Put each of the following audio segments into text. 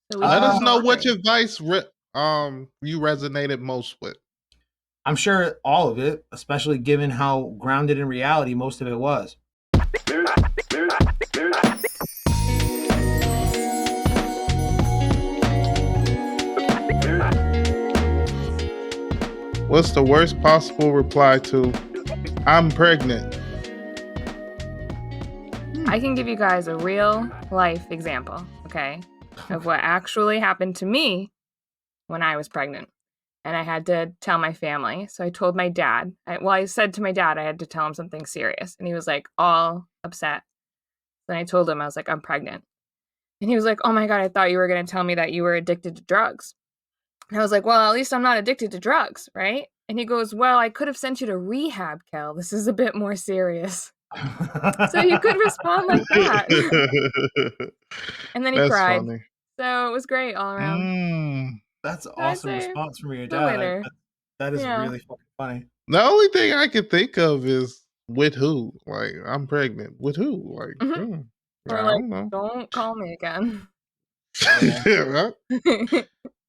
So we Let can us know all which agree. advice you resonated most with. I'm sure all of it, especially given how grounded in reality most of it was. What's the worst possible reply to "I'm pregnant"? I can give you guys a real life example, okay, of what actually happened to me when I was pregnant. And I had to tell my family. So I told my dad. I said to my dad I had to tell him something serious. And he was like all upset. Then I told him, I was like, I'm pregnant. And he was like, oh my God, I thought you were going to tell me that you were addicted to drugs. And I was like, well, at least I'm not addicted to drugs, right? And he goes, well, I could have sent you to rehab, Kel. This is a bit more serious. So you could respond like that. And then he That's cried. funny. So it was great all around. That's an So I'd awesome say response from your the dad. winner. That is Yeah. really fucking funny. The only thing I can think of is with who? Like, I'm pregnant. With who? Like, Or I like, don't know. don't call me again. Yeah.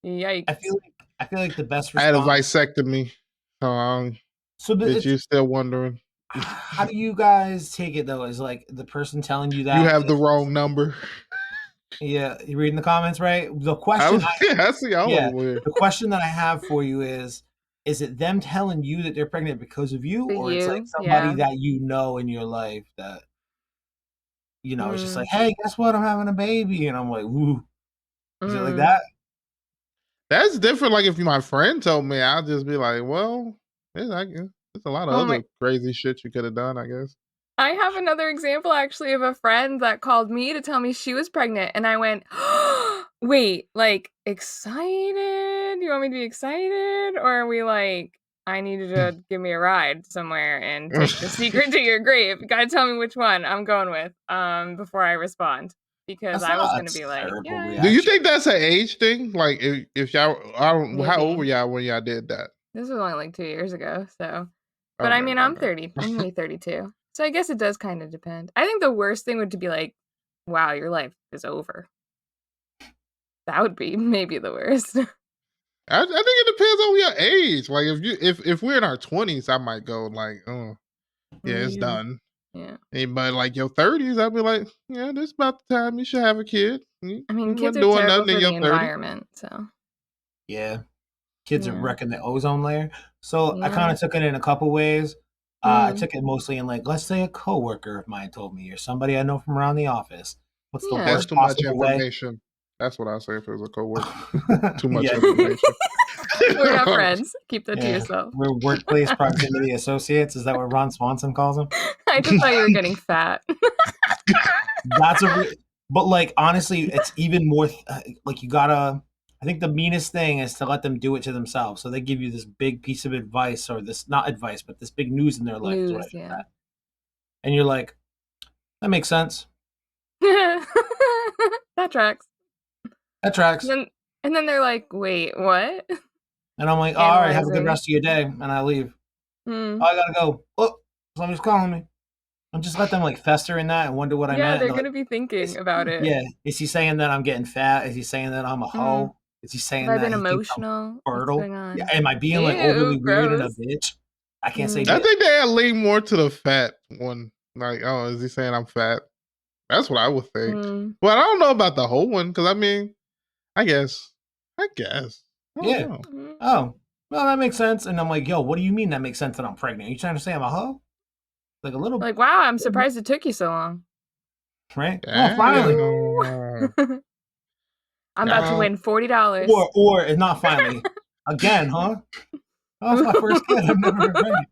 Yikes. I feel like the best I had a response. vasectomy. So If you're still wondering, how do you guys take it though? Is like the person telling you that you have the wrong number. Yeah, you reading the comments, right? The question I see all of them weird. The question that I have for you is it them telling you that they're pregnant because of you, or it's like somebody that you know in your life that it's just like, hey, guess what? I'm having a baby, and I'm like, ooh. Is it like that? That's different. Like if my friend told me, I'll just be like, well, there's a lot of other crazy shit you could have done, I guess. I have another example actually of a friend that called me to tell me she was pregnant, and I went, wait, like excited? You want me to be excited? Or are we like, I need you to give me a ride somewhere and take the secret to your grave? You gotta tell me which one I'm going with before I respond. Because I was gonna be like, yeah. Do you think that's an age thing? Like if y'all, how old were Maybe. y'all when y'all did that? This was only like 2 years ago, so. But I mean, I'm 30. I'm gonna be 32. So I guess it does kind of depend. I think the worst thing would be like, wow, your life is over. That would be maybe the worst. I think it depends on your age. Like if we're in our 20s, I might go like, oh, yeah, it's done. Yeah. But like your 30s, I'd be like, yeah, this is about the time you should have a kid. I mean, kids wasn't are doing terrible nothing for in the your 30s. environment, so. Yeah. Kids are wrecking the ozone layer. So I kind Yeah. of took it in a couple ways. I took it mostly in like, let's say a coworker of mine told me, or somebody I know from around the office. What's the That's worst too much possible way? information. That's what I say if it was a coworker. Too much information. We're not friends. Keep that to yourself. We're workplace proximity associates. Is that what Ron Swanson calls them? I just thought you were getting fat. That's but like honestly, it's even more like you gotta. I think the meanest thing is to let them do it to themselves. So they give you this big piece of advice, or this not advice, but this big news in their life. Is what I mean. And you're like, that makes sense. That tracks. That tracks. And then they're like, wait, what? And I'm like, oh, all right, have a good rest of your day. And I leave. Oh, I gotta go. Oh, somebody's calling me. And just let them like fester in that and wonder what I meant. Yeah, they're gonna be thinking about it. Yeah. Is he saying that I'm getting fat? Is he saying that I'm a hoe? Is he saying that I've been he emotional? thinks I'm fertile? Yeah. Am I being like overly weird and a bitch? I can't say I think they lean more to the fat one. Like, oh, is he saying I'm fat? That's what I would think. But I don't know about the whole one, because I mean, I guess. Yeah. Oh, well, that makes sense. And I'm like, yo, what do you mean that makes sense that I'm pregnant? Are you trying to say I'm a hoe? Like a little. Like, wow, I'm surprised it took you so long. Right? Oh, finally. I'm about to win $40. Or it's not finally. Again, huh? Oh, it's my first kid. I've never been pregnant.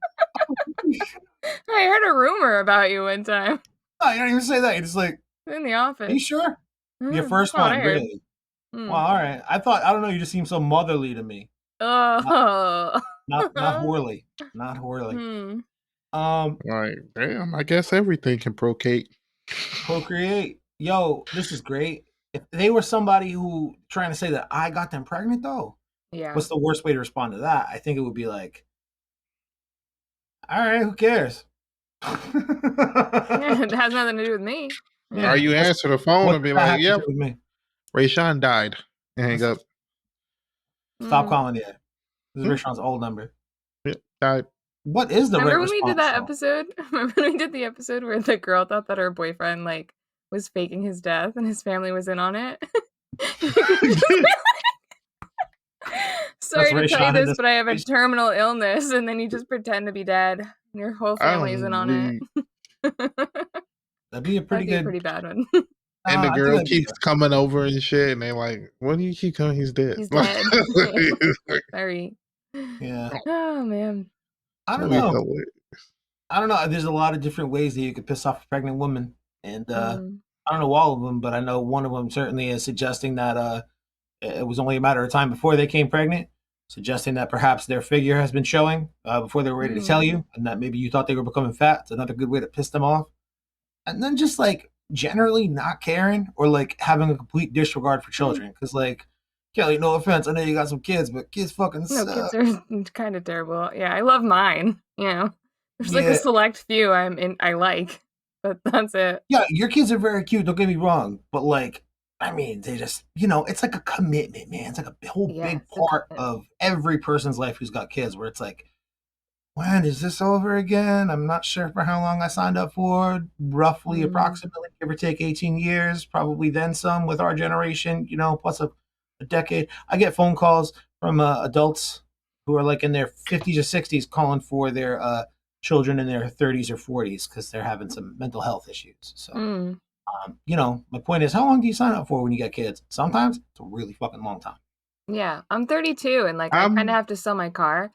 I heard a rumor about you one time. Oh, you don't even say that. You're just like, in the office. Are you sure? Your first one, really? Well, all right. I don't know. You just seem so motherly to me. Oh. Not Horley. Not Horley. Right. Damn, I guess everything can procreate. Yo, this is great. If they were somebody who trying to say that I got them pregnant, though, what's the worst way to respond to that? I think it would be like, all right, who cares? It has nothing to do with me. Yeah. Or you answer the phone and be like, yep, Raysean died. and hang up. Stop calling it. This is Raysean's old number. Yeah, what is the Remember right when we did response? that episode? Remember when we did the episode where the girl thought that her boyfriend like was faking his death and his family was in on it? Sorry to tell you this, but I have a terminal illness, and then you just pretend to be dead, and your whole family isn't on it. That'd be a pretty bad one. And the girl keeps coming over and shit, and they're like, "What do you keep coming? He's dead." He's dead. Sorry. Yeah. Oh man. I don't know. I don't know. There's a lot of different ways that you could piss off a pregnant woman, and I don't know all of them, but I know one of them certainly is suggesting that it was only a matter of time before they came pregnant, suggesting that perhaps their figure has been showing before they were ready to tell you, and that maybe you thought they were becoming fat. It's another good way to piss them off. And then just like generally not caring or like having a complete disregard for children. Because like, Kelly, no offense, I know you got some kids, but kids fucking suck. No, kids are kind of terrible. Yeah, I love mine. You know, there's like a select few I like, but that's it. Yeah, your kids are very cute. Don't get me wrong, but like, I mean, they just, it's like a commitment, man. It's like a whole big part of every person's life who's got kids, where it's like, when is this over again? I'm not sure for how long I signed up for. Roughly, approximately, give or take 18 years, probably then some with our generation, plus a decade. I get phone calls from adults who are like in their 50s or 60s calling for their children in their 30s or 40s because they're having some mental health issues. So, my point is, how long do you sign up for when you get kids? Sometimes it's a really fucking long time. Yeah, I'm 32 and like I kind of have to sell my car.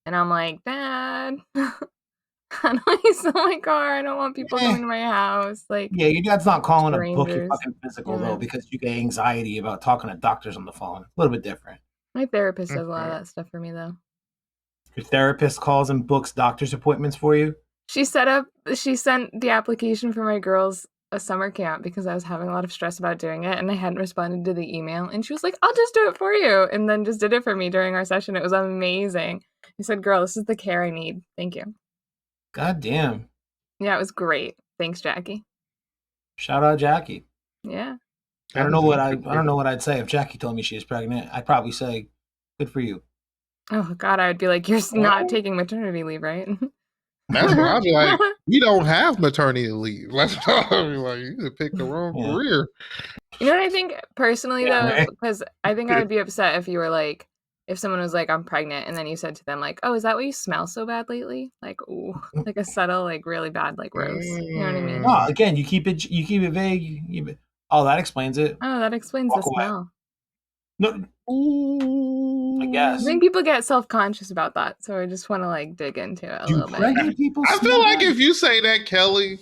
And I'm like, Dad, how do I sell my car? I don't want people coming to my house. Like, yeah, your dad's not calling to book your fucking physical though, because you get anxiety about talking to doctors on the phone. A little bit different. My therapist does a lot of that stuff for me though. Your therapist calls and books doctor's appointments for you? She sent the application for my girls a summer camp because I was having a lot of stress about doing it and I hadn't responded to the email. And she was like, I'll just do it for you. And then just did it for me during our session. It was amazing. I said, girl, this is the care I need. Thank you. God damn. Yeah, it was great. Thanks, Jackie. Shout out Jackie. Yeah. I don't know what I'd say if Jackie told me she was pregnant. I'd probably say, good for you. Oh God, I would be like, you're not taking maternity leave, right? That's what I'd be like. You don't have maternity leave. That's what I'd be like. You could pick the wrong career. You know what I think personally though, because I think I would be upset if you were like, if someone was like, I'm pregnant, and then you said to them like, oh, is that why you smell so bad lately? Like, ooh, like a subtle, like really bad, like gross. You know what I mean? No, again, you keep it vague. Oh, that explains it. Oh, that explains the smell. No, I guess. I think people get self-conscious about that, so I just want to like dig into it a little bit. People I feel like if you say that, Kelly,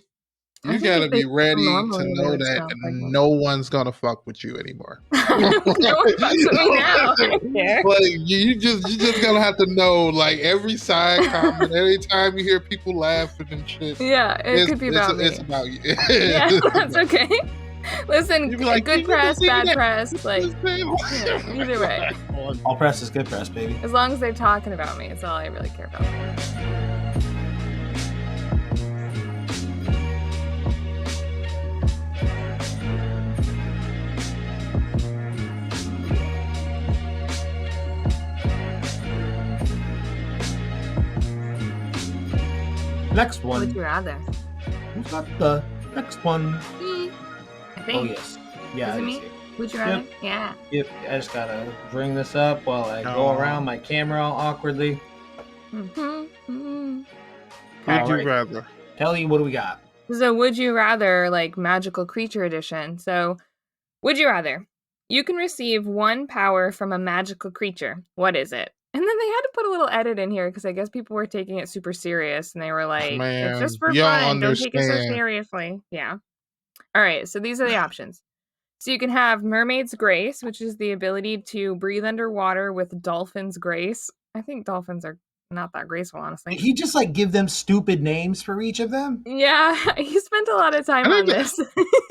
you gotta be ready to know that no one's gonna fuck with you anymore. No one fucks with me now. Like you just gonna have to know, like every side comment, anytime you hear people laughing and shit. Yeah, it could be about me. It's about you. Yeah, that's okay. Listen, like, good press, bad press, like, either way. All press is good press, baby. As long as they're talking about me, it's all I really care about. Next one. Would you rather? Who's got the next one? Me. I think. Oh, yes. Yeah. Is it me? Would you rather? Yeah. Yep. I just gotta bring this up while I go around my camera all awkwardly. Would you rather? Kelly, what do we got? So, would you rather, like, magical creature edition. So, would you rather? You can receive one power from a magical creature. What is it? And then they had to put a little edit in here because I guess people were taking it super serious and they were like, it's just for fun. Don't take it so seriously. Yeah. All right. So these are the options. So you can have mermaid's grace, which is the ability to breathe underwater with dolphin's grace. I think dolphins are not that graceful, honestly. Did he just like give them stupid names for each of them? Yeah. He spent a lot of time on this.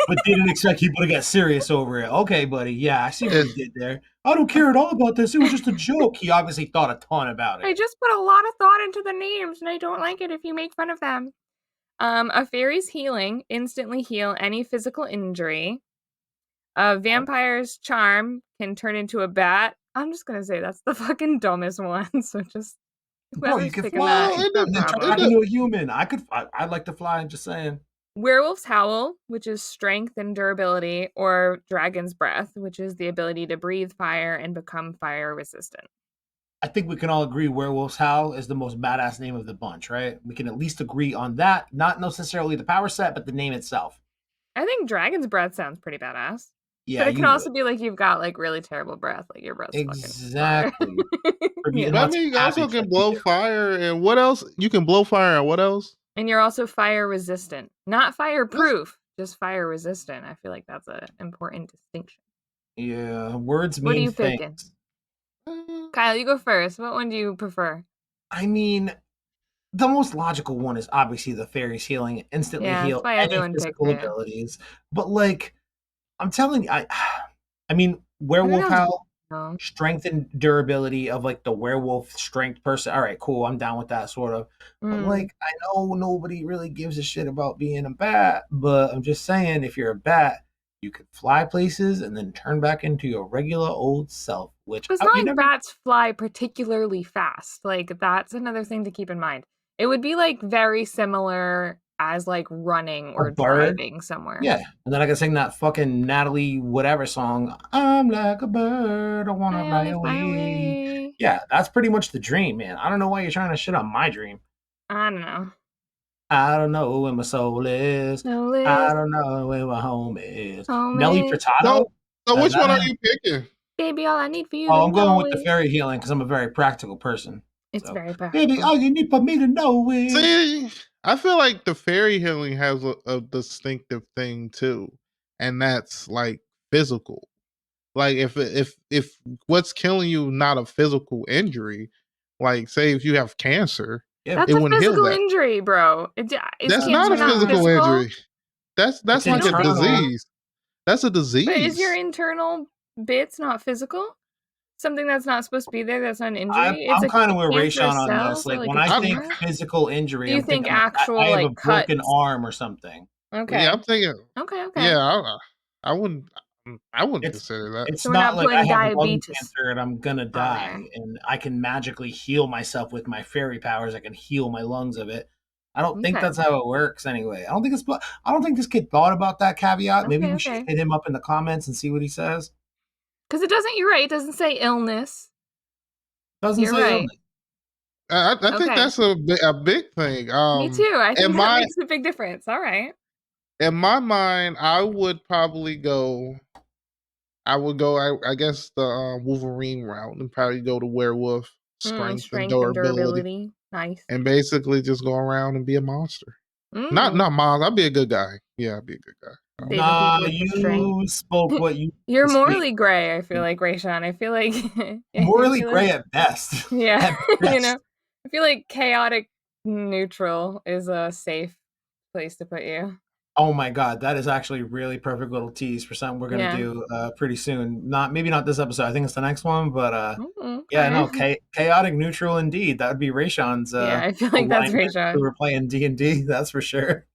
But didn't expect people to get serious over it. Okay, buddy. Yeah, I see what you did there. I don't care at all about this. It was just a joke. He obviously thought a ton about it. I just put a lot of thought into the names, and I don't like it if you make fun of them. A fairy's healing, instantly heal any physical injury. A vampire's charm can turn into a bat. I'm just gonna say that's the fucking dumbest one. So just Bro, you whoever's can picking fly that, you've got and then turn problems. back into a human. I'd like to fly. I'm just saying. Werewolf's howl, which is strength and durability, or dragon's breath, which is the ability to breathe fire and become fire resistant. I think we can all agree Werewolf's Howl is the most badass name of the bunch, right? We can at least agree on that. Not necessarily the power set, but the name itself. I think dragon's breath sounds pretty badass. Yeah, But it can you would. also be like you've got like really terrible breath, like your breath's fucking fire. Exactly. For Yeah. getting But I lots of mean, you happy also can shit to blow do. fire, and what else? You can blow fire, and what else? And you're also fire resistant. Not fireproof, just fire resistant. I feel like that's an important distinction. Yeah, words What are mean you picking? things. Kyle, you go first. What one do you prefer? I mean, the most logical one is obviously the fairy's healing, instantly Yeah, that's heal why any everyone picked physical it. abilities. But like, I'm telling you, I mean, I don't werewolf know. howl, No. strength and durability of like the werewolf strength person. All right, cool. I'm down with that sort of. But like, I know nobody really gives a shit about being a bat, but I'm just saying, if you're a bat, you could fly places and then turn back into your regular old self. Which It's not you like never. bats fly particularly fast. Like that's another thing to keep in mind. It would be like very similar as like running A or bird. driving somewhere. Yeah, and then I can sing that fucking Natalie whatever song. I'm like a bird, I wanna I fly only fly away. away. Yeah, that's pretty much the dream, man. I don't know why you're trying to shit on my dream. I don't know. I don't know where my soul is. No I list, don't know where my home is. home Nelly is. Furtado? So which one are That you picking? Baby, all I need for you to Oh, I'm going know with the is fairy healing because I'm a very practical person. it's So, very baby, practical. all you need for me to know is. See, I feel like the fairy healing has a distinctive thing too, and that's like physical. Like if what's killing you not a physical injury, like say if you have cancer, Yeah, it That's a wouldn't heal physical that. injury, bro. Is That's not cancer a not physical physical? injury. That's it's You like a don't think so? internal. disease. That's a But is your disease. internal bits not physical? Something that's not supposed to be there, that's not an I'm, injury? It's I'm a kind of with cancerous Raysean on cell, this. so Like like when a I I'm think tumor? physical Do injury, you I'm think thinking like I actual have a like broken cuts? arm or something. yeah, Okay. I'm thinking. Okay. Yeah, I wouldn't. I wouldn't It's consider that. it's So we're not not like I putting have lung diabetes cancer and I'm gonna on die there. and I can magically heal myself with my fairy powers. I can heal my lungs of it. I don't think Okay. that's how it works anyway. I don't think this kid thought about that caveat. Maybe we should Okay. hit him up in the comments and see what he says. Because it doesn't, you're right, it doesn't say illness. Doesn't You're say right. illness. I think Okay. that's a big thing. Me too. I In think that my makes a big difference. All right. in my mind, I would probably go. I would go. I guess the Wolverine route and probably go to werewolf strength and Strength and durability, durability. Nice. and basically just go around and be a monster. Mm. Not monster. I'd be a good guy. Yeah, I'd be a good guy. Saving Nah, people with your strength. you spoke what you You're speak. morally gray, I feel like, Raysean. I feel like I Morally feel like gray at best. yeah, At you know. best. I feel like chaotic neutral is a safe place to put you. Oh my god, that is actually really perfect little tease for something we're gonna Yeah. do pretty soon. Not maybe not this episode. I think it's the next one, but yeah, no, Okay. chaotic neutral indeed. That would be Raysean's Yeah, I feel like that's alignment if we Raysean. were playing D&D. That's for sure.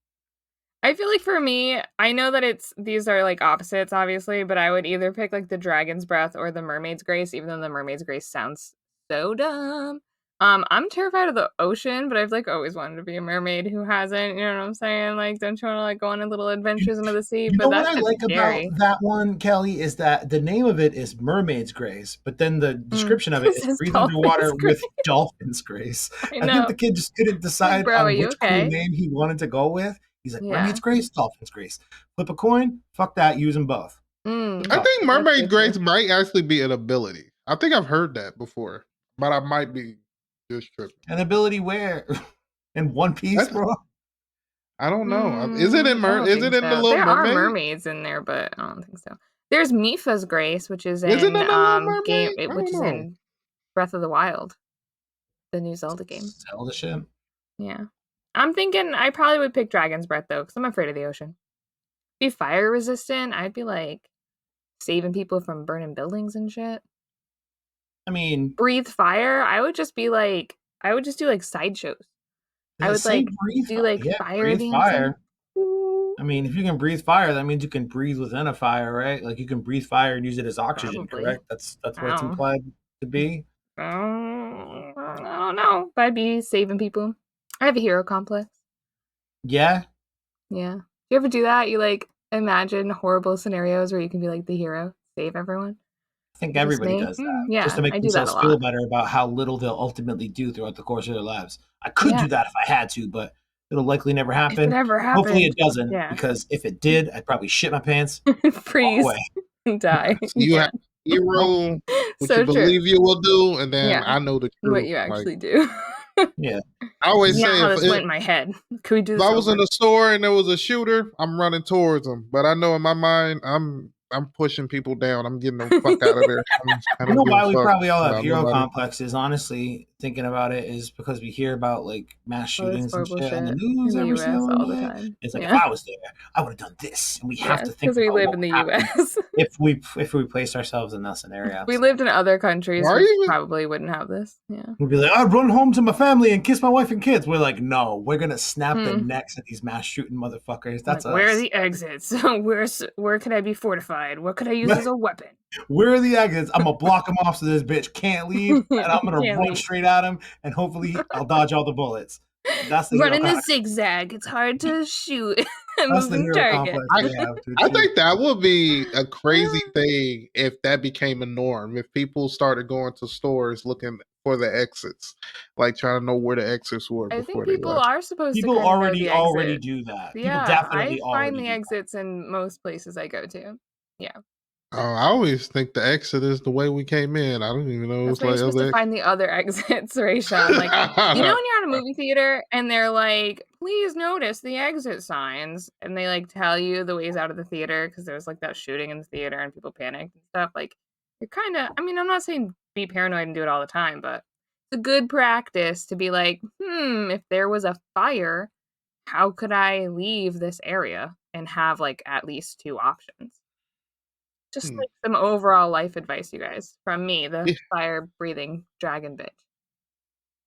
I feel like for me, I know that these are like opposites, obviously, but I would either pick like the dragon's breath or the mermaid's grace, even though the mermaid's grace sounds so dumb. I'm terrified of the ocean, but I've like always wanted to be a mermaid who hasn't, you know what I'm saying? Like, don't you want to like go on a little adventures into the sea? You But know what that I shit's like about scary. that one, Kelly, is that the name of it is Mermaid's Grace, but then the description of it This is is breathe dolphin's underwater with grace. Dolphin's Grace. I I think know. the kid just couldn't Like, decide bro, are on you which cool okay? name he wanted to go with. He's like, Yeah. Mermaid's Grace, Dolphin's Grace. Flip a coin, fuck that, use them both. I Tough. think That's mermaid so true. grace might actually be an ability. I think I've heard that before, but I might be just tripping. An ability where? In One Piece, bro? I don't know. Is it in I don't Is it think in the so. Little There are Mermaid? mermaids in there, but I don't think so. There's Mifa's Grace, which is Is it in in the Little Mermaid? I which don't is know. in Breath of the Wild, the new Zelda game. Zelda shit. Yeah. I'm thinking I probably would pick Dragon's Breath though, because I'm afraid of the ocean. Be fire resistant, I'd be like saving people from burning buildings and shit. I mean, Breathe fire, I would just do like sideshows. does I it would say like breathe do fire? like Yeah, fire breathe dancing. fire. Ooh, I mean, if you can breathe fire, that means you can breathe within a fire, right? Like you can breathe fire and use it as oxygen, Probably. correct? That's what it's Oh. implied to be. I don't know. But I'd be saving people. I have a hero complex. Yeah, Yeah. You ever do that? You like imagine horrible scenarios where you can be like the hero, save everyone. I think Just everybody me? does that just Yeah, to make I do that a themselves feel lot. better about how little they'll ultimately do throughout the course of their lives. I could Yeah. do that if I had to, but it'll likely never If it happen. ever Hopefully, happened. it doesn't, Yeah. because if it did, I'd probably shit my pants, walk Freeze away. and die. So you Yeah. have hero, what you So true. believe you will do, and then Yeah. I know the What truth. you Like actually do. Yeah, I always Not say, how this went in my head. Can we do if this I was in over? a store and there was a shooter, I'm running towards him. But I know in my mind, I'm pushing people down. I'm getting the fuck out of there. I you don't know give a why we fuck probably all have about hero nobody. complexes? Honestly, thinking about it is because we hear about like mass All this shootings and horrible shit on the shit news in the every US single all the day. time. It's like if Yeah. I was there, I would have done this, and we have Yeah. to think Because we about live what in would the happen US. if we placed ourselves in that If scenario. we So lived in other countries, Why are we you? probably wouldn't have this. Yeah. we'd be like, I'd run home to my family and kiss my wife and kids. We're like, no, we're gonna snap the Hmm. necks of these mass shooting motherfuckers. That's Like, where are us. the exits? Where could I be fortified? What could I use as a weapon? Where are the exits? I'm gonna block him off so this bitch can't leave, and I'm gonna Can't run leave. straight at him, and hopefully I'll dodge all the bullets. That's the hero. Running the zigzag. It's hard to shoot a That's the moving hero target. complex I we have, dude. I Too. think that would be a crazy thing if that became a norm. If people started going to stores looking for the exits, like trying to know where the exits were I think before they people left. are supposed to People kind of know already the already exit. do that. People Yeah, I definitely find already the do that. exits in most places I go to. Yeah. Oh, I always think the exit is the way we came in. I don't even know That's it's why you're like supposed to other find the other exits, Raysean. Like, you know, when you're at a movie theater and they're like, please notice the exit signs. And they like tell you the ways out of the theater because there's like that shooting in the theater and people panicked and stuff. Like, you're kind of, I mean, I'm not saying be paranoid and do it all the time, but it's a good practice to be like, if there was a fire, how could I leave this area and have like at least two options? Just Hmm. like some overall life advice, you guys, from me, the Yeah, fire breathing dragon bitch.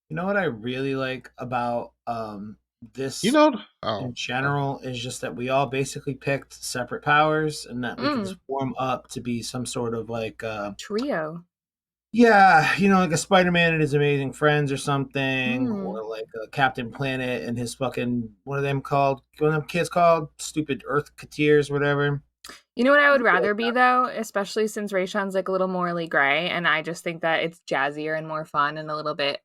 You know what I really like about you this know. Oh, in general is just that we all basically picked separate powers and that we could Mm, just form up to be some sort of like trio. yeah, like a Spider-Man and his amazing friends or something, Mm. or like a Captain Planet and his fucking what are them called? What are them kids called? Stupid Earthketeers, whatever. You know what I would rather be though, especially since Rayshon's like a little morally gray, and I just think that it's jazzier and more fun and a little bit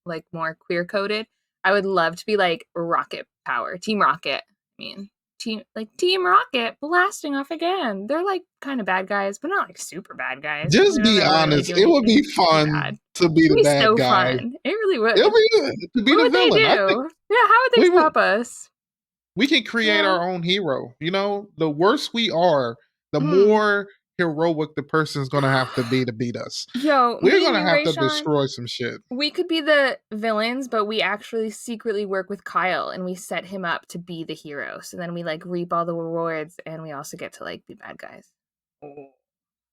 like more queer coded. I would love to be like Rocket Power, Team Rocket. I mean, Team Rocket blasting off again. They're like kind of bad guys, but not like super bad guys. just They're not be really honest. do It would anything be too fun bad. to be It'd the be bad so guy. fun. It really It'll would. be to be What the would they villain. I think do? Yeah, how would they we would. stop us? We can create Yeah. our own hero. The worse we are, the Mm. more heroic the person's gonna have to beat us. Yo, We're me and gonna you, have to Rayshawn, destroy some shit. we could be the villains, but we actually secretly work with Kyle and we set him up to be the hero. So then we like reap all the rewards and we also get to like be bad guys.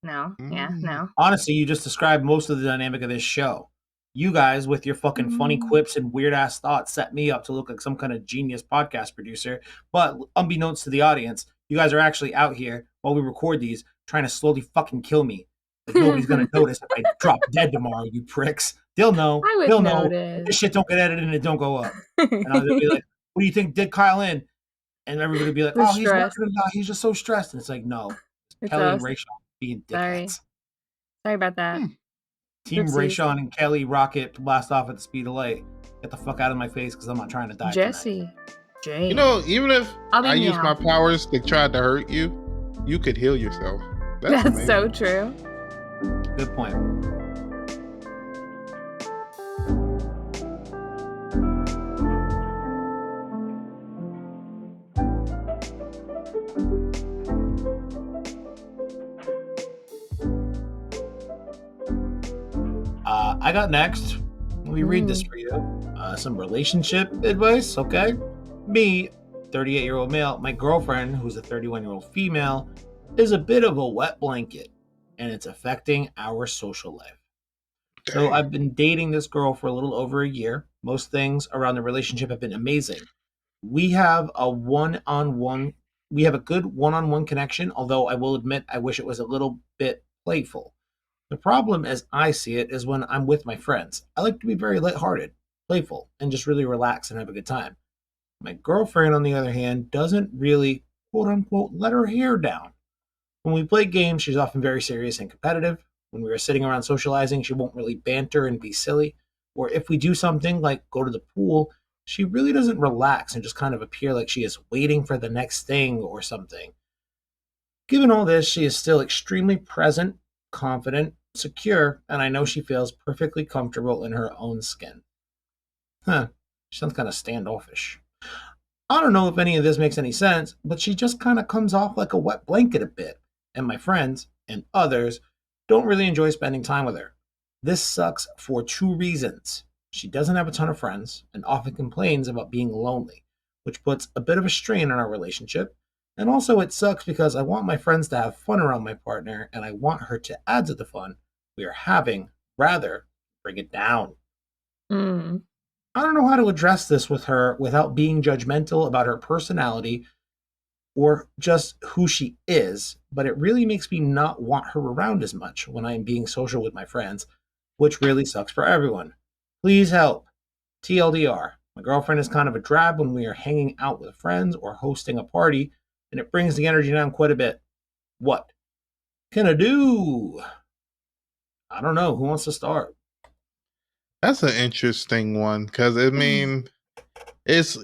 No? Yeah, Mm. no. Honestly, you just described most of the dynamic of this show. You guys, with your fucking funny Mm. quips and weird ass thoughts, set me up to look like some kind of genius podcast producer. But unbeknownst to the audience, you guys are actually out here while we record these trying to slowly fucking kill me. Like nobody's gonna notice if I drop dead tomorrow, you pricks. They'll know. I would They'll know. If notice. this shit don't get edited and it don't go up. And I'll be like, what do you think did Kyle in? And everybody will be like, The oh, he's stress. working it out. He's just so stressed. And it's like, no. It's Kelly and us. Rachel being Sorry. dickheads. Sorry about that. Hmm. Team Oopsies. Raysean and Kelly rocket blast off at the speed of light. Get the fuck out of my face because I'm not trying to die tonight. Jesse. Jane. Even if I'll be I use my meow. powers to try to hurt you, you could heal yourself. That's That's so amazing. true. Good point. I got next. Let me read this for you. Some relationship advice, okay? Me, 38-year-old male, my girlfriend, who's a 31-year-old female, is a bit of a wet blanket, and it's affecting our social life. So Dang. I've been dating this girl for a little over a year. Most things around the relationship have been amazing. We have a one-on-one we have a good one-on-one connection, although I will admit I wish it was a little bit playful. The problem, as I see it, is when I'm with my friends. I like to be very lighthearted, playful, and just really relax and have a good time. My girlfriend, on the other hand, doesn't really, quote unquote, let her hair down. When we play games, she's often very serious and competitive. When we are sitting around socializing, she won't really banter and be silly. Or if we do something like go to the pool, she really doesn't relax and just kind of appear like she is waiting for the next thing or something. Given all this, she is still extremely present, confident, secure, and I know she feels perfectly comfortable in her own skin. Huh, she sounds kind of standoffish. I don't know if any of this makes any sense, but she just kind of comes off like a wet blanket a bit, and my friends and others don't really enjoy spending time with her. This sucks for two reasons. She doesn't have a ton of friends and often complains about being lonely, which puts a bit of a strain on our relationship. And also, it sucks because I want my friends to have fun around my partner and I want her to add to the fun we are having, rather, bring it down. Mm. I don't know how to address this with her without being judgmental about her personality or just who she is, but it really makes me not want her around as much when I am being social with my friends, which really sucks for everyone. Please help. TLDR. My girlfriend is kind of a drab when we are hanging out with friends or hosting a party, and it brings the energy down quite a bit. What can I do? I don't know. Who wants to start? That's an interesting one because I mean, it's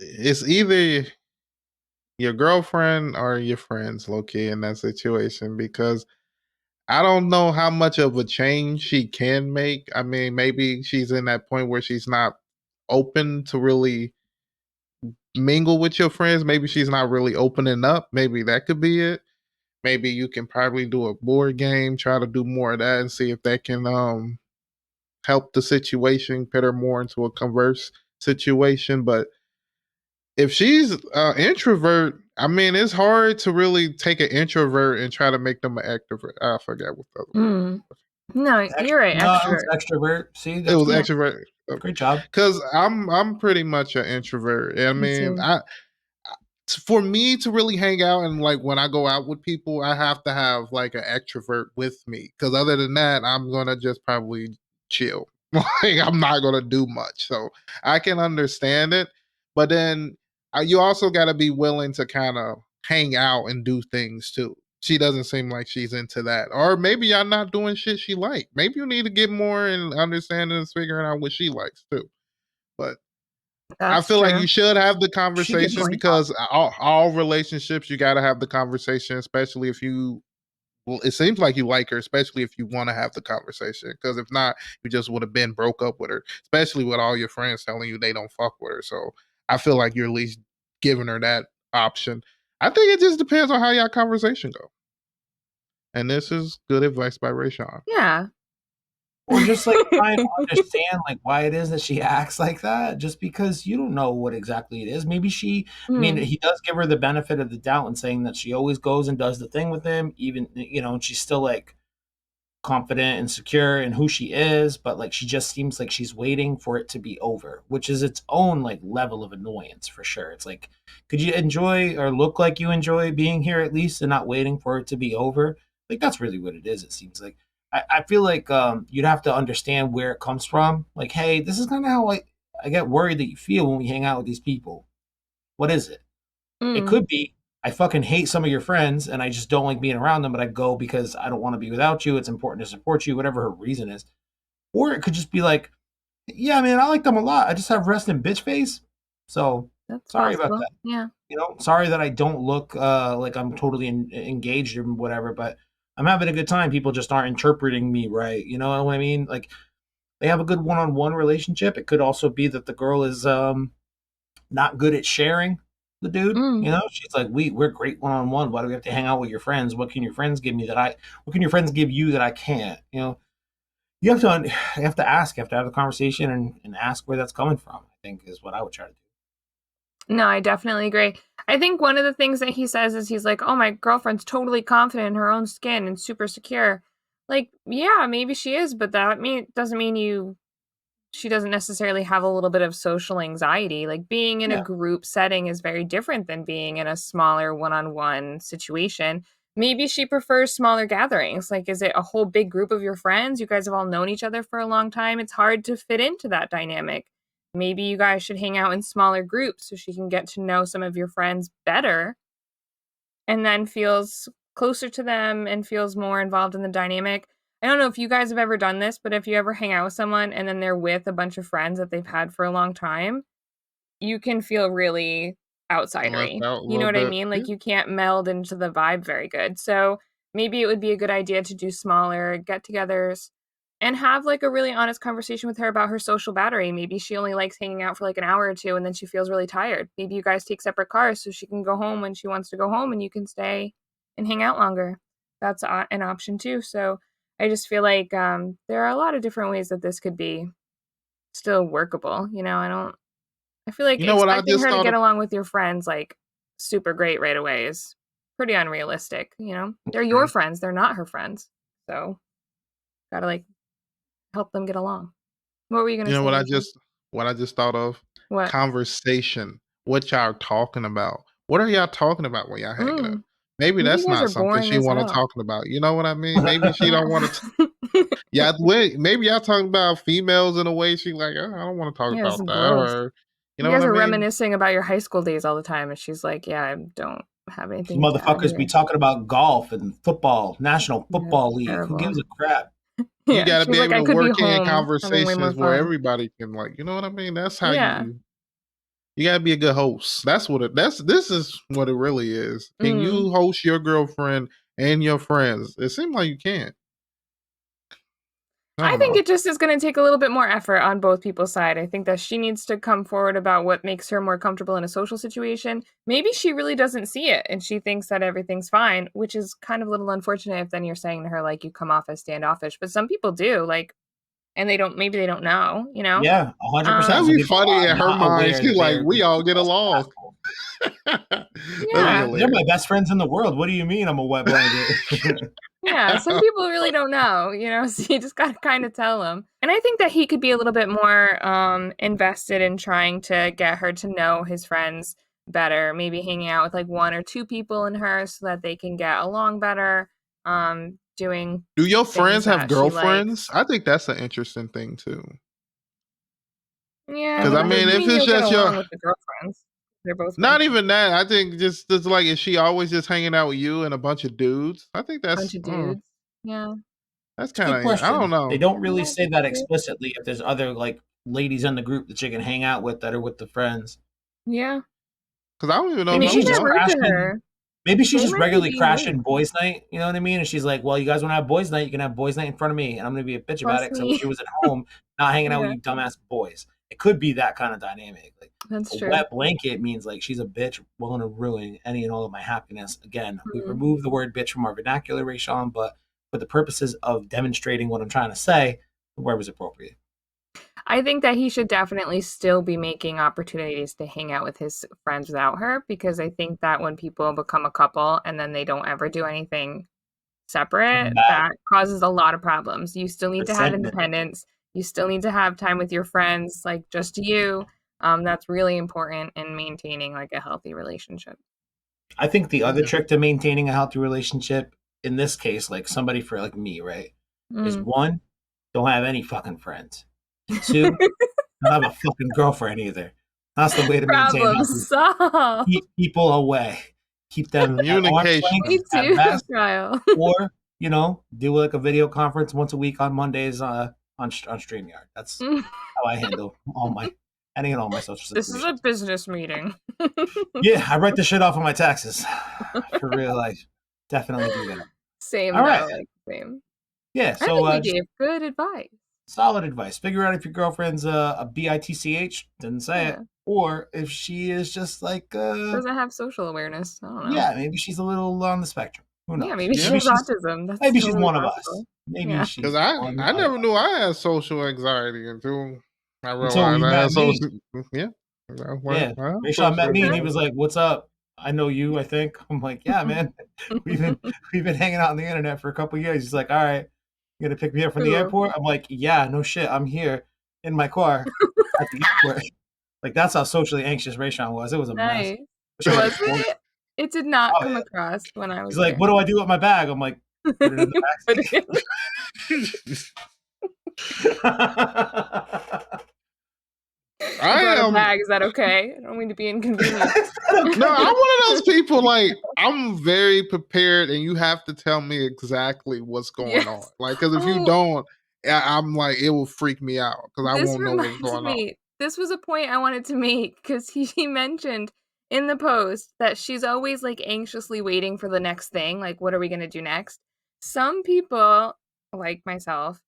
either your girlfriend or your friends, low key, in that situation because I don't know how much of a change she can make. I mean, maybe she's in that point where she's not open to really mingle with your friends. Maybe she's not really opening up. Maybe that could be it. Maybe you can probably do a board game, try to do more of that and see if that can help the situation, put her more into a converse situation. But if she's an introvert, I mean, it's hard to really take an introvert and try to make them an extrovert. I forgot what the other word Mm. No, you're right. No, it's Extrovert. extrovert. See, it that's was. good. Yeah, Extrovert. Okay, Great job. because I'm pretty much an introvert. I me mean, too. for me to really hang out and like when I go out with people, I have to have like an extrovert with me because other than that, I'm gonna just probably chill. Like I'm not gonna do much, so I can understand it. But then you also got to be willing to kind of hang out and do things too. She doesn't seem like she's into that, or maybe y'all not doing shit she like. Maybe you need to get more and understanding and figuring out what she likes too. But I That's feel like you true. should have the She could Good be conversation point. because all relationships you got to have the conversation, especially if you. Well, it seems like you like her, especially if you want to have the conversation. Because if not, you just would have been broke up with her. Especially with all your friends telling you they don't fuck with her. So I feel like you're at least giving her that option. I think it just depends on how your conversation go. And this is good advice by Raysean. Yeah. or just like trying to understand like why it is that she acts like that just because you don't know what exactly it is. Maybe I mean, Mm. he does give her the benefit of the doubt in saying that she always goes and does the thing with him, even, and she's still like confident and secure in who she is, but like she just seems like she's waiting for it to be over, which is its own like level of annoyance for sure. It's like, could you enjoy or look like you enjoy being here at least and not waiting for it to be over? Like that's really what it is, it seems like. I feel like you'd have to understand where it comes from. Like, hey, this is kind of how I get worried that you feel when we hang out with these people. What is it? It Mm. could be I fucking hate some of your friends and I just don't like being around them, but I go because I don't want to be without you. It's important to support you, whatever her reason is. Or it could just be like, yeah, man, I like them a lot. I just have resting bitch face. So That's sorry about possible. that. Yeah. Sorry that I don't look like I'm totally engaged or whatever, but I'm having a good time. People just aren't interpreting me right. You know what I mean? Like they have a good one-on-one relationship. It could also be that the girl is not good at sharing the dude. Mm. She's like, we're great one on one. Why do we have to hang out with your friends? What can your friends give me that I? What can your friends give you that I can't? You have to ask. You have to have the conversation and ask where that's coming from. I think is what I would try to do. No, I definitely agree. I think one of the things that he says is he's like, "Oh, my girlfriend's totally confident in her own skin and super secure." Like, yeah, maybe she is, but that doesn't mean you she doesn't necessarily have a little bit of social anxiety. Like being in a Yeah. group setting is very different than being in a smaller one-on-one situation. Maybe she prefers smaller gatherings. Like, is it a whole big group of your friends? You guys have all known each other for a long time. It's hard to fit into that dynamic. Maybe you guys should hang out in smaller groups so she can get to know some of your friends better and then feels closer to them and feels more involved in the dynamic. I don't know if you guys have ever done this, but if you ever hang out with someone and then they're with a bunch of friends that they've had for a long time, you can feel really Left outsidery. out a You know little what I bit. mean? Yeah. Like you can't meld into the vibe very good. So maybe it would be a good idea to do smaller get-togethers and have like a really honest conversation with her about her social battery. Maybe she only likes hanging out for like an hour or two and then she feels really tired. Maybe you guys take separate cars so she can go home when she wants to go home and you can stay and hang out longer. That's an option too. So I just feel like there are a lot of different ways that this could be still workable. I feel like You know what I expecting just her to thought get of? along with your friends, like, super great right away is pretty unrealistic, you know? They're your True. friends, they're not her friends. So, gotta, like, help them get along. What were you You gonna know say, what I Rachel? just thought of? What? Conversation. What y'all talking about? What are y'all talking about when y'all hanging up? Mm, Maybe maybe you that's guys not are something boring she as want to hell. talk about. You know what I mean? Maybe she Yeah. don't want to. Yeah, wait. Maybe y'all talking about females in a way she like. Oh, I don't want to talk Yeah, this is about that, gross. or you You know what guys I are mean? reminiscing about your high school days all the time, and she's like, "Yeah, I don't have These anything to add motherfuckers be here." talking about golf and football, National Yeah, it's Football League. Who gives terrible. a crap? You Yeah, got to she's be like, able "I to could be work in home having way more conversations where fun." everybody can like. You know what I mean? That's how Yeah. you got to be a good host. That's what it. This is what it really is. Can Mm. you host your girlfriend and your friends? It seems like you can't. I I don't think know. it just is gonna take a little bit more effort on both people's side. I think that she needs to come forward about what makes her more comfortable in a social situation. Maybe she really doesn't see it and she thinks that everything's fine, which is kind of a little unfortunate if then you're saying to her, like, you come off as standoffish. But some people do, like, and maybe they don't know, you know? Yeah, 100%. That'd Some be people funny are in her not mind. aware She's that they like, are we being all get aggressive along. assholes. That'd be Yeah. They're my hilarious. best friends in the world. What do you mean I'm a wet blanket? Yeah, some people really don't know, so you just gotta kinda tell them. And I think that he could be a little bit more, invested in trying to get her to know his friends better, maybe hanging out with, like, 1 or 2 people in her so that they can get along better, doing Do your things friends have that she girlfriends? likes. I think that's an interesting thing too. Yeah, Because but I that mean, doesn't if mean it's you'll get just your, along with the girlfriends. They're both not girlfriends. even that. I think just like is she always just hanging out with you and a bunch of dudes? I think Bunch of dudes. Yeah. that's It's a good kind of I don't question. They know. don't really Yeah, say that's that true. explicitly if there's other like ladies in the group that you can hang out with that are with the friends. Yeah. Because I don't even know Maybe Maybe she's none of just they're them. into crashing. her. Maybe she's They just might be regularly being rude. crashing boys' night. You know what I mean? And she's like, "Well, you guys want to have boys' night? You can have boys' night in front of me, and I'm going to be a bitch about Plus it because I wish me. you was at home, not hanging out with Yeah, you dumbass boys." It could be that kind of dynamic. Like that's a true. wet blanket means like she's a bitch willing to ruin any and all of my happiness. Again, we've Mhm. removed the word bitch from our vernacular, Raysean, but for the purposes of demonstrating what I'm trying to say, the word was appropriate. I think that he should definitely still be making opportunities to hang out with his friends without her, because I think that when people become a couple and then they don't ever do anything Coming separate, back, that causes a lot of problems. You still need to have resentment. independence. You still need to have time with your friends, like just you. That's really important in maintaining like a healthy relationship. I think the other Yeah. trick to maintaining a healthy relationship, in this case, like somebody for like me, right, is Mm. one, don't have any fucking friends. And two, don't have a fucking girlfriend either. That's the way to maintain Problem healthy. solved. Keep people away. Keep them at arm's length Me Communication. at too, best, Kyle. or do like a video conference once a week on Mondays on StreamYard. That's how I handle any and all my social This is a situations. business meeting. Yeah, I write the shit off of my taxes for real life. Definitely do that. Same All right. though, like same. Yeah. I So think we just gave good advice. solid advice. Figure out if your girlfriend's a bitch, didn't say it, Yeah. or if she is just like Doesn't have social awareness. I don't know. yeah, maybe she's a little on the spectrum. Who Yeah, knows? maybe she Yeah. has autism. That's Maybe she's totally one of us. possible. Maybe Yeah. Because she's I one I of never us. knew I had social anxiety until I Until realized we I met had me. social. Yeah. Well, Yeah. I have Rayshon met social me and he Okay. anxiety. was like, "What's up? I know you, I think." I'm like, "Yeah, man. We've been we've been hanging out on the internet for a couple years." He's like, "All right, you gonna pick me up from the Cool. airport?" I'm like, "Yeah, no shit, I'm here." in my car at the airport. Like that's how socially anxious Raysean was. It was a mess. Nice. Wish I would have Was recorded. it? It did not Oh come yeah. across when I He's was like, there. "What do I do with my bag?" I'm like, "Put it in the But backseat." I I brought a am bag. Is that okay? I don't mean to be inconvenient. no, I'm one of those people like I'm very prepared, and you have to tell me exactly what's going on. Yes. Like, because if you Oh, don't, I'm like it will freak me out because I this won't know what's reminds going on. me. This was a point I wanted to make because he mentioned in the post that she's always like anxiously waiting for the next thing. Like, what are we gonna do next? Some people, like myself,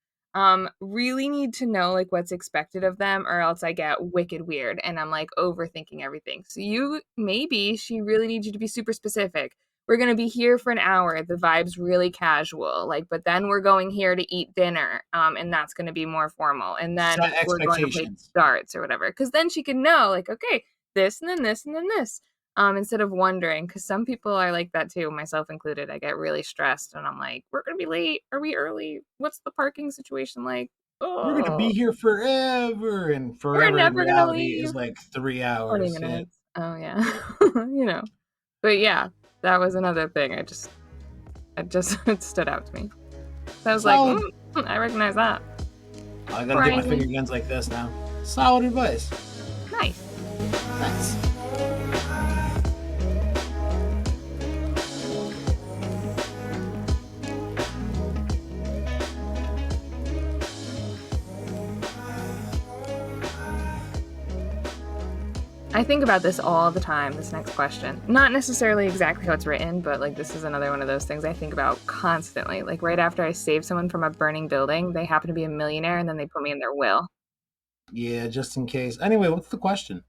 really need to know like what's expected of them, or else I get wicked weird and I'm like overthinking everything. So maybe she really needs you to be super specific. We're gonna be here for an hour. The vibe's really casual, like, but then we're going here to eat dinner, and that's gonna be more formal. And then Set we're going to play expectations. darts or whatever. Because then she can know, like, okay, this and then this and then this. Instead of wondering, because some people are like that too, myself included. I get really stressed and I'm like, we're gonna be late. Are we early? What's the parking situation like? We're gonna Oh, be here forever, and we're forever in never gonna reality leave. is like 3 20 hours. Yeah. minutes. Oh yeah. you know. But yeah, that was another thing. It just it stood out to me. So I was like, Solid. I recognize that. I gotta get my Brainy. finger guns like this now. Solid advice. Nice. Nice. I think about this all the time, this next question. Not necessarily exactly how it's written, but like this is another one of those things I think about constantly. Like right after I save someone from a burning building, they happen to be a millionaire and then they put me in their will. Yeah, just in case. Anyway, what's the question?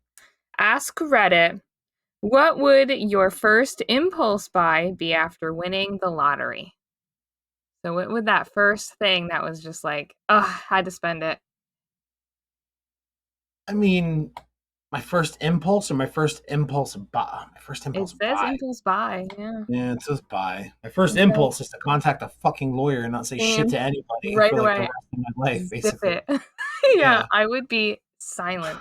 Ask Reddit, what would your first impulse buy be after winning the lottery? So what would that first thing that was just like, had to spend it? I mean, my first impulse or my first impulse buy? My first It impulse says buy. impulse buy, yeah. Yeah, it says buy. My first Okay. impulse is to contact a fucking lawyer and not say shit Same. to anybody Right for like the away. rest of my life, Zip basically. it. Yeah, Yeah. I would be silent.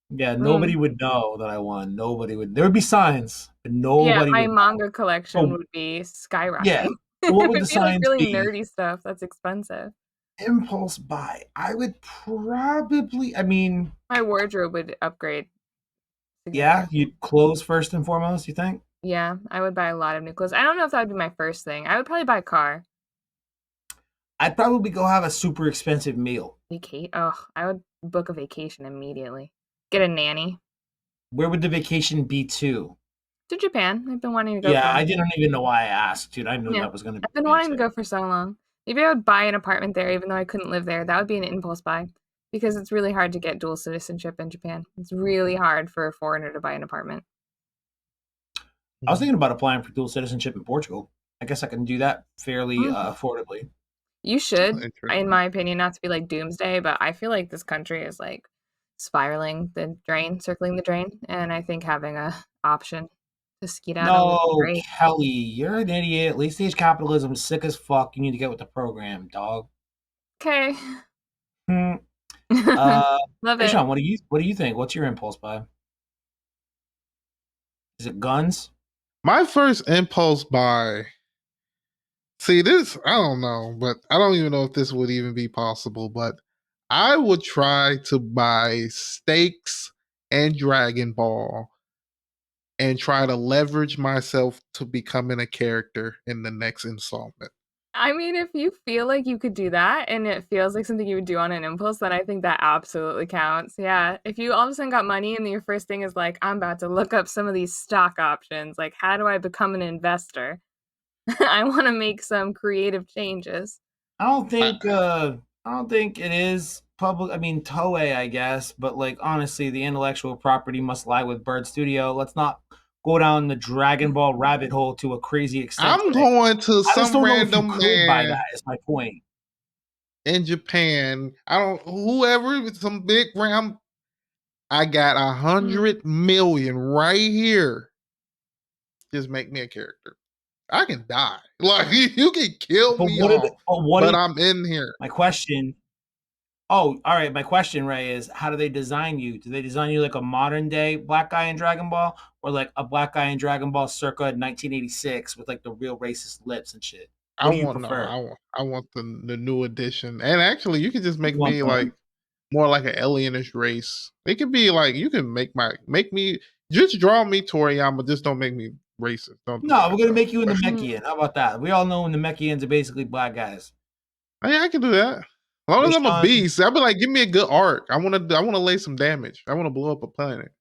Yeah, Mm. nobody would know that I won. Nobody would. There would be signs, but Yeah, nobody my would know. manga collection So would be yeah. skyrocketing. So It what would the would be like signs really be? nerdy stuff that's expensive. Impulse buy. I would probably. I mean, My wardrobe would upgrade yeah, significantly. you'd close first and foremost. You think? Yeah, I would buy a lot of new clothes. I don't know if that would be my first thing. I would probably buy a car. I'd probably go have a super expensive meal. I would book a vacation immediately. Get a nanny. Where would the vacation be to? To Japan. I've been wanting to go for Yeah, a I minute. didn't even know why I asked, dude. I knew Yeah. that was going to be I've been the wanting to answer. go for so long. Maybe I would buy an apartment there even though I couldn't live there. That would be an impulse buy because it's really hard to get dual citizenship in Japan. It's really hard for a foreigner to buy an apartment. I was thinking about applying for dual citizenship in Portugal. I guess I can do that fairly Mhm. affordably. You should, in Interesting. my opinion, not to be like doomsday, but I feel like this country is like spiraling the drain, circling the drain, and I think having a option to skeet out of would be No, great. Kelly, you're an idiot. Late stage capitalism is sick as fuck. You need to get with the program, dog. Okay. Hmm. Uh, Love hey it. Sean, what do you think? What's your impulse buy? Is it guns? My first impulse buy. See this, I don't know, but I don't even know if this would even be possible. But I would try to buy stakes and Dragon Ball and try to leverage myself to becoming a character in the next installment. I mean, if you feel like you could do that and it feels like something you would do on an impulse, then I think that absolutely counts. Yeah. If you all of a sudden got money and your first thing is like, I'm about to look up some of these stock options, like, how do I become an investor? I want to make some creative changes. I don't I, think I don't think it is public. I mean, Toei, I guess, but like honestly, the intellectual property must lie with Bird Studio. Let's not go down the Dragon Ball rabbit hole to a crazy extent I'm today. going to I just some don't know if you random could buy that. man Is my point. in Japan. I don't whoever with some big round. I got Mm. 100 million right here. Just make me a character. I can die. Like you can kill But me what if? off, But what but if? I'm in here. My question Oh, all right. My question, Ray, is how do they design you? Do they design you like a modern day black guy in Dragon Ball, or like a black guy in Dragon Ball circa 1986 with like the real racist lips and shit? I What do you want no, prefer? I want the new edition. And actually, you can just You make want me the like more like an alienish race. It could be like you can make me just draw me Toriyama, just don't make me racist. Don't do No, that we're gonna though. make you a But Mm, Namekian. How about that? We all know Namekians are basically black guys. I can do that. As long as I'm a Raysean, beast, I'll be like, give me a good arc. I wanna lay some damage. I wanna blow up a planet.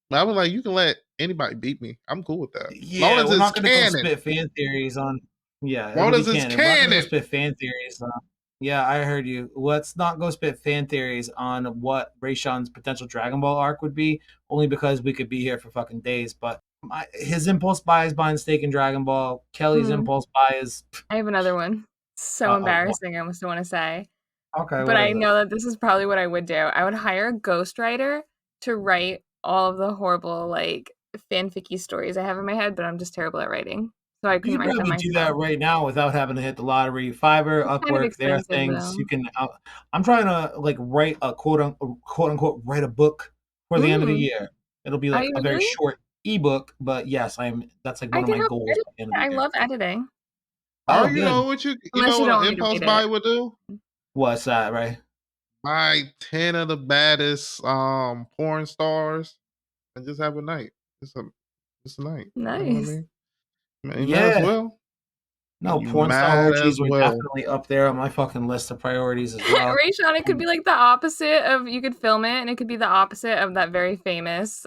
But I was like, you can let anybody beat me. I'm cool with that. As long yeah, as we're it's not gonna go canon. spit fan theories on. Yeah, As it'll long be as it's canon. We're not gonna go canon. spit fan theories. Yeah, I heard you. Let's not go spit fan theories on what Raysean's potential Dragon Ball arc would be, only because we could be here for fucking days. But his impulse buy is buying steak in Dragon Ball. Kelly's mm. impulse buy is I have another one. So uh-oh. embarrassing, I almost don't want to say. Okay, But what I is it? know that this is probably what I would do. I would hire a ghostwriter to write all of the horrible, like, fanficky stories I have in my head, but I'm just terrible at writing. So I You couldn't could write them probably do that myself. right now without having to hit the lottery. Fiverr, It's kind of Upwork, there are expensive, things though. you can. I'm trying to like write a quote unquote write a book for the end of the Mm, year. It'll be are like you a very really? short ebook, but yes, I'm. That's like I one of can my help goals edit by the end of it. the I year. love editing. Or Oh, you good. know what you know Unless you what don't an want me to impulse read it. buy would do? What's that, right? Buy 10 of the baddest porn stars and just have a night. Just a just a night. You know what I Nice. mean? You might as Yeah. well. No, You porn star might as orgies were well. definitely up there on my fucking list of priorities as well. Rayshon, it could be like the opposite of you could film it, and it could be the opposite of that very famous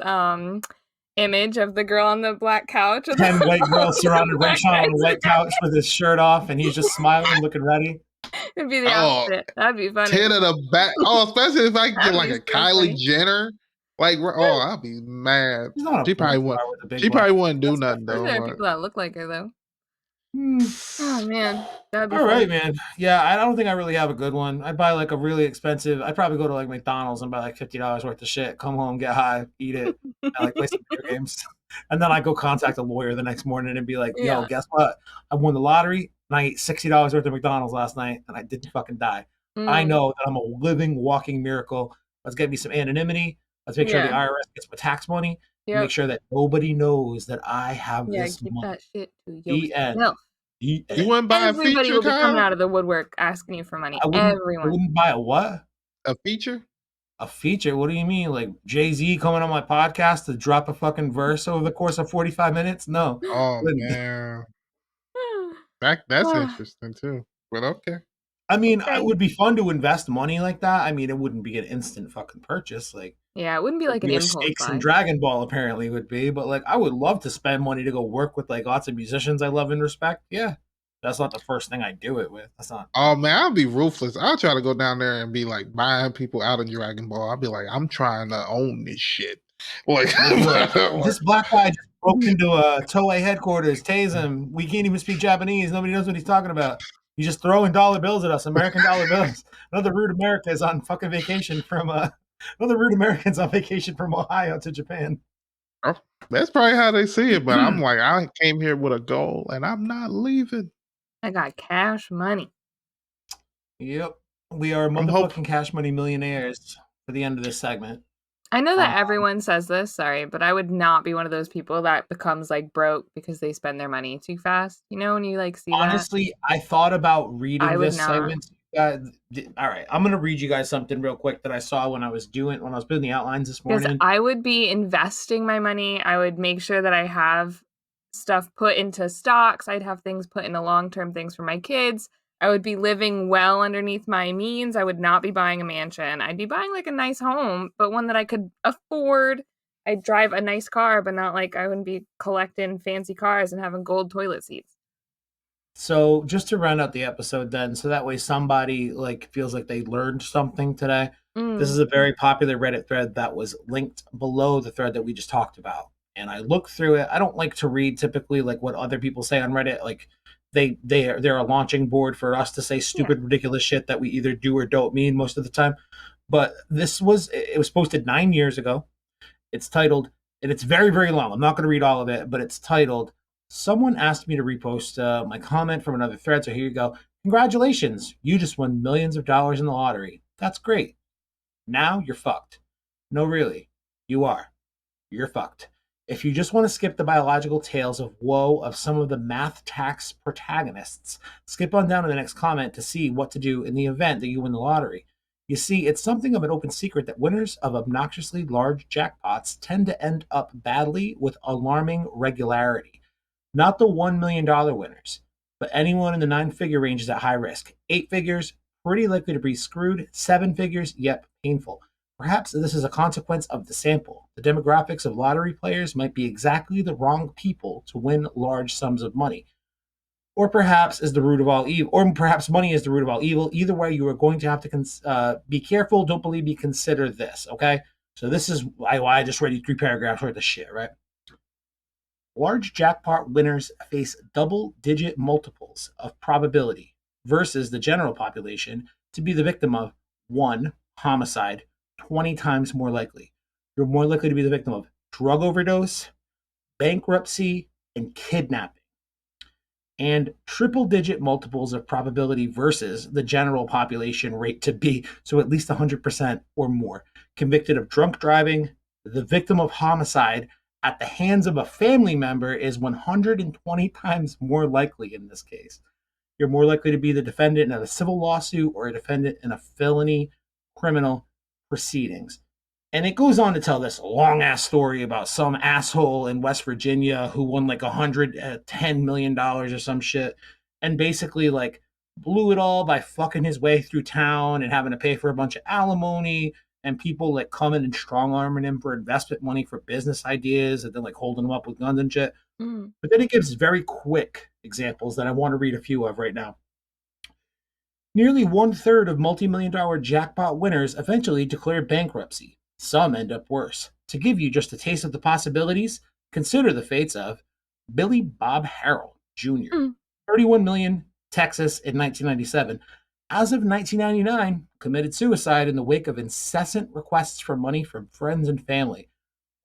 image of the girl on the black couch with 10 white all girls the surrounded black Rayshawn on the guys. white couch with his shirt off, and he's just smiling, looking ready. It'd be the Oh, opposite. That'd be funny. 10 of the back. Oh, especially if I could get That'd like be a so Kylie funny. Jenner. Like, oh, I'll be mad. He's not a She porn probably wouldn't. star with a big She black. probably wouldn't do That's nothing Or different. though. there are Like, people that look like her though. Hmm. Oh man, that would be All right, funny. man. Yeah, I don't think I really have a good one. I'd buy like a really expensive. I'd probably go to like McDonald's and buy like $50 worth of shit. Come home, get high, eat it, and like play some video games. And then I go contact a lawyer the next morning and be like, "Yo, Yeah. guess what? I won the lottery and I ate $60 worth of McDonald's last night and I didn't fucking die. I Mm, know that I'm a living, walking miracle. Let's get me some anonymity. Let's make sure the yeah. IRS gets my tax money and make Yep. sure that nobody knows that I have Yeah. this Keep money." that shit to The end. yourself. The you end. wouldn't buy a Everybody feature, will be coming Kyle? out of the woodwork asking you for money. I Everyone. wouldn't buy a what? A feature? A feature? What do you mean? Like Jay-Z coming on my podcast to drop a fucking verse over the course of 45 minutes? No. Oh Wouldn't. man, that's Ah, interesting too. But okay. I mean, it okay. would be fun to invest money like that. I mean, it wouldn't be an instant fucking purchase Yeah, it wouldn't be like like an your impulse stakes in buy. Dragon Ball apparently would be, but like I would love to spend money to go work with like lots of musicians I love and respect. Yeah. That's not the first thing I do it with. That's not Oh man, I'll be ruthless. I'll try to go down there and be like buying people out of Dragon Ball. I'll be like, I'm trying to own this shit. Like, You'll be like, like, this black guy just broke into a Toei headquarters, tase him. We can't even speak Japanese. Nobody knows what he's talking about. He's just throwing dollar bills at us, American dollar bills. Another rude America is on fucking vacation from another rude American's on vacation from Ohio to Japan. oh, that's probably how they see it. But I'm like, I came here with a goal, and I'm not leaving. I got cash money. Yep. We are I'm hoping. motherfucking cash money millionaires for the end of this segment. I know Um, that everyone says this, sorry, but I would not be one of those people that becomes like broke because they spend their money too fast. You know, when you like see that? Honestly, I thought about I reading would this not. segment. All right, I'm gonna read you guys something real quick that I saw when I was doing the outlines this Because morning. I would be investing my money. I would make sure that I have stuff put into stocks. I'd have things put into long-term things for my kids. I would be living well underneath my means. I would not be buying a mansion. I'd be buying like a nice home, but one that I could afford. I'd drive a nice car, but not like I wouldn't be collecting fancy cars and having gold toilet seats. So just to round out the episode, then, so that way somebody like feels like they learned something today. This Mm, is a very popular Reddit thread that was linked below the thread that we just talked about. And I looked through it. I don't like to read typically like what other people say on Reddit. Like they're a launching board for us to say yeah. stupid, ridiculous shit that we either do or don't mean most of the time. But it was posted 9 years ago. It's titled, and it's very, very long. I'm not going to read all of it, but it's titled, "Someone asked me to repost my comment from another thread. So here you go. Congratulations. You just won millions of dollars in the lottery. That's great. Now you're fucked. No, really. You are. You're fucked. If you just want to skip the biological tales of woe of some of the math tax protagonists, skip on down to the next comment to see what to do in the event that you win the lottery. You see, it's something of an open secret that winners of obnoxiously large jackpots tend to end up badly with alarming regularity. Not the $1 million winners, but anyone in the 9-figure range is at high risk. 8 figures, pretty likely to be screwed. 7 figures, yep, painful. Perhaps this is a consequence of the sample. The demographics of lottery players might be exactly the wrong people to win large sums of money. Or perhaps is the root of all evil, or perhaps money is the root of all evil. Either way, you are going to have to be careful. Don't believe me. Consider this, okay? So this is why I just read you 3 paragraphs worth of shit, right? Large jackpot winners face double-digit multiples of probability versus the general population to be the victim of 1. Homicide, 20 times more likely. You're more likely to be the victim of drug overdose, bankruptcy, and kidnapping. And triple-digit multiples of probability versus the general population rate to be, so at least 100% or more, convicted of drunk driving, the victim of homicide, at the hands of a family member is 120 times more likely in this case. You're more likely to be the defendant in a civil lawsuit or a defendant in a felony criminal proceedings. And it goes on to tell this long ass story about some asshole in West Virginia who won like $110 million or some shit, and basically like blew it all by fucking his way through town and having to pay for a bunch of alimony, and people like coming and strong arming him for investment money for business ideas and then like holding him up with guns and shit. But then it gives very quick examples that I want to read a few of right now. Nearly 1/3 of multi-million-dollar jackpot winners eventually declare bankruptcy. Some end up worse. To give you just a taste of the possibilities, consider the fates of Billy Bob Harrell Jr., 31 million, Texas in 1997. As of 1999, committed suicide in the wake of incessant requests for money from friends and family.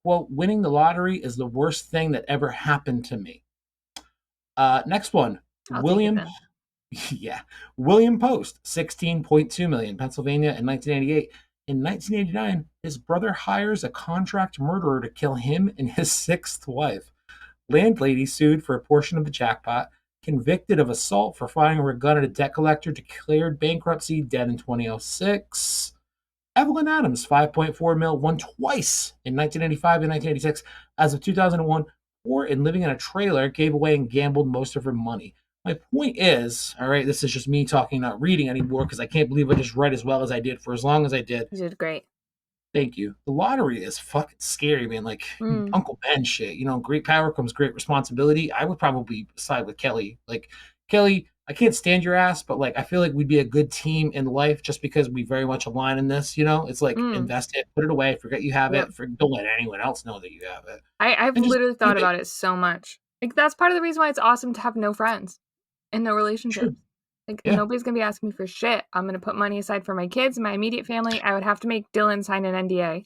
Quote, winning the lottery is the worst thing that ever happened to me. Next one, I'll take it William. then. Yeah, William Post, 16.2 million, Pennsylvania in 1988. In 1989, his brother hires a contract murderer to kill him and his 6th wife. Landlady sued for a portion of the jackpot, convicted of assault for firing a gun at a debt collector, declared bankruptcy, dead in 2006. Evelyn Adams, 5.4 mil, won twice in 1995 and 1986. As of 2001, poor and living in a trailer, gave away and gambled most of her money. My point is, all right, this is just me talking, not reading anymore, because I can't believe I just read as well as I did for as long as I did. You did great. Thank you. The lottery is fucking scary, man. Like Uncle Ben shit. You know, great power comes great responsibility. I would probably side with Kelly. Like, Kelly, I can't stand your ass, but like I feel like we'd be a good team in life just because we very much align in this, you know? It's like invest it, put it away, forget you have it, don't let anyone else know that you have it. I've literally thought about it so much. Like that's part of the reason why it's awesome to have no friends and no relationships. Sure. Like nobody's gonna be asking me for shit. I'm gonna put money aside for my kids, my immediate family. I would have to make Dylan sign an NDA.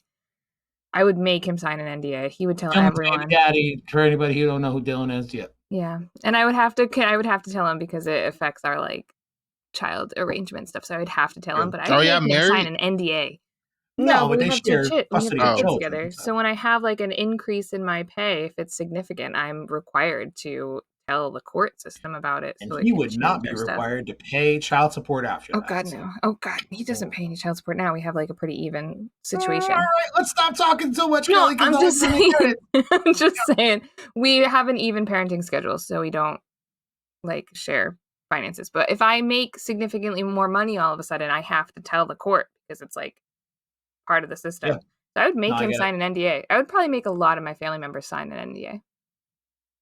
I would make him sign an NDA. He would tell Dylan's everyone. Baby daddy, for anybody who don't know who Dylan is yet. Yeah, and I would have to tell him because it affects our like child arrangement stuff. So I would have to tell him, but I would make him sign an NDA. No, but they we have share 2 kids. We have 2 custody kids children. together. So when I have like an increase in my pay, if it's significant, I'm required to tell the court system about it. And so he would not be required to pay child support after that. Oh God, no. Oh God, he doesn't pay any child support now. We have like a pretty even situation. All right, let's stop talking so much, No, Kelly. I'm just saying. I'm just saying. We have an even parenting schedule, so we don't like share finances. But if I make significantly more money all of a sudden, I have to tell the court because it's like part of the system. Yeah. So I would make him sign an NDA. I would probably make a lot of my family members sign an NDA.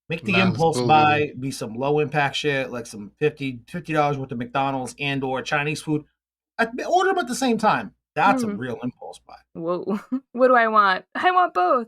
Make the impulse buy be some low impact shit, like some $50 worth of McDonald's and or Chinese food. Order them at the same time. That's a real impulse buy. Whoa. What do I want? I want both.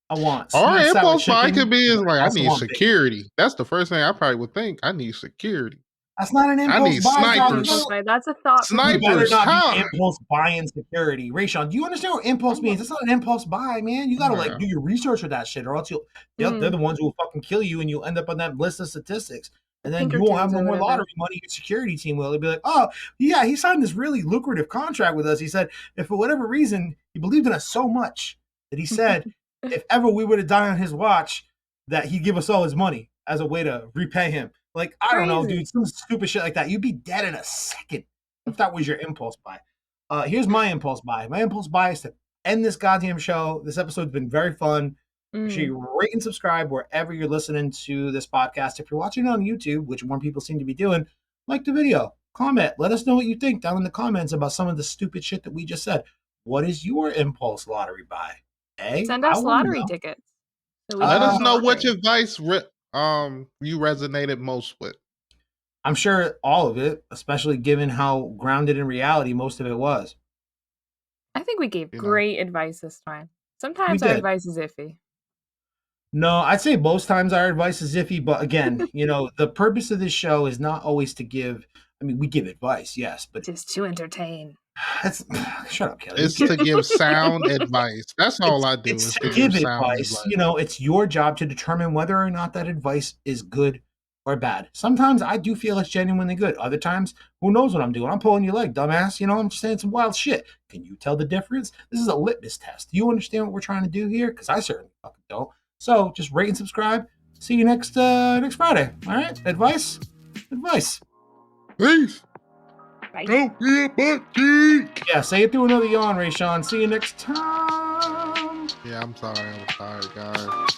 I want. Or impulse buy could be is like I need security. That's the first thing I probably would think. I need security. That's not an impulse I need buy. snipers. That's a thought. Snipers. You better not be impulse buying security. Raysean, do you understand what impulse means? It's not an impulse buy, man. You gotta like do your research with that shit, or else they're the ones who will fucking kill you, and you'll end up on that list of statistics. And then you won't have Pinkertons no or more whatever. lottery money. Your security team will. They'll be like, oh, yeah, he signed this really lucrative contract with us. He said, if for whatever reason, he believed in us so much that he said, if ever we were to die on his watch, that he'd give us all his money as a way to repay him. Like, I don't know, Crazy. dude, some stupid shit like that. You'd be dead in a second if that was your impulse buy. Here's my impulse buy. My impulse buy is to end this goddamn show. This episode's been very fun. Make sure Mm. you rate and subscribe wherever you're listening to this podcast. If you're watching it on YouTube, which more people seem to be doing, like the video, comment. Let us know what you think down in the comments about some of the stupid shit that we just said. What is your impulse lottery buy? Hey, Send I us want to lottery know. tickets so we Let can us win the know which lottery. advice you resonated most with. I'm sure all of it, especially given how grounded in reality most of it was. I think we gave You know, great advice this time. We Sometimes our did. advice is iffy. No, I'd say most times our advice is iffy, but again, the purpose of this show is not always to give. I mean, we give advice, yes, but Just to entertain. that's shut up, Kelly. it's to give sound advice. That's all I do It's is to to give give sound advice. advice. It's your job to determine whether or not that advice is good or bad. Sometimes I do feel it's genuinely good. Other times, who knows what I'm doing? I'm pulling your leg, dumbass. I'm saying some wild shit. Can you tell the difference? This is a litmus test. Do you understand what we're trying to do here? Because I certainly fucking don't. So just rate and subscribe. See you next Friday. All right? Advice? Peace. Bye. Don't be a butt cheek. Yeah, say it through another yawn, Raysean. See you next time. Yeah, I'm sorry. I'm tired, guys.